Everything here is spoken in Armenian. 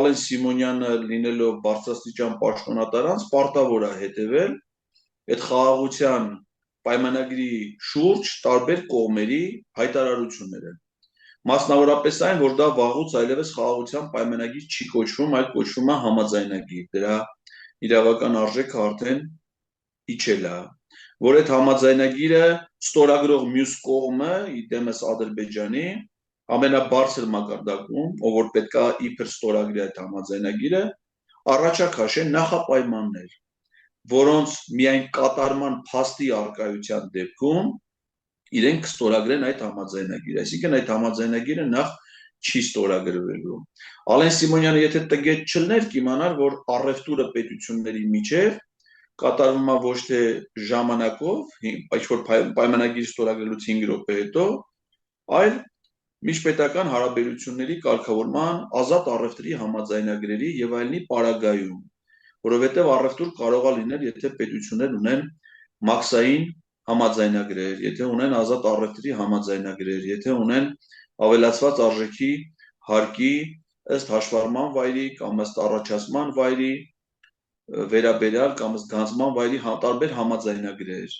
Ալեն Սիմոնյանը լինելով բարձրաստիճան պաշտոնատարանց պարտավոր է հետևել այդ խաղաղության պայմանագրի շուրջ տարբեր կողմերի հայտարարությունները։ Մասնավորապես այն, որ դա վաղուց այլևս խաղաղության պայմանագիր չի կոչվում, այլ կոչվում է համաձայնագիր։ Դրա իրավական արժեքը արդեն իջել է, որ այդ համաձայնագիրը ստորագրող մյուս կողմը, իդեմս Ադրբեջանի, ամենաբարձր մակարդակում, ով որ պետք է իբր ստորագրի այդ համաձայնագիրը, առաջակաշեն նախապայմաններ, որոնց միայն կատարման փաստի առկայության դեպքում իրենք կստորագրեն այդ համաձայնագիրը, այսինքն այդ համաձայնագիրը նախ չի ստորագրվելու։ Ալեն Սիմոնյանը եթե տգետ չլներ, կիմանար, որ առևտուրը պետությունների միջև կատարվում է ոչ թե ժամանակով, ինչ-որ պայմանագիր ստորագրելուց 5 րոպե հետո, այլ միջպետական հարաբերությունների կարգավորման, ազատ առևտրի համաձայնագրերի եւ այլնի պարագայում, որովհետեւ առևտուր կարող է լինել, եթե պետություններ ունեն մաքսային համաձայնագրեր, եթե ունեն ազատ առևտրի համաձայնագրեր, եթե ունեն ավելացված արժեքի հարկի ըստ հաշվառման վայրի կամ ըստ առաջացման վայրի վերաբերյալ կամ ըստ գանձման վայրի տարբեր համաձայնագրեր,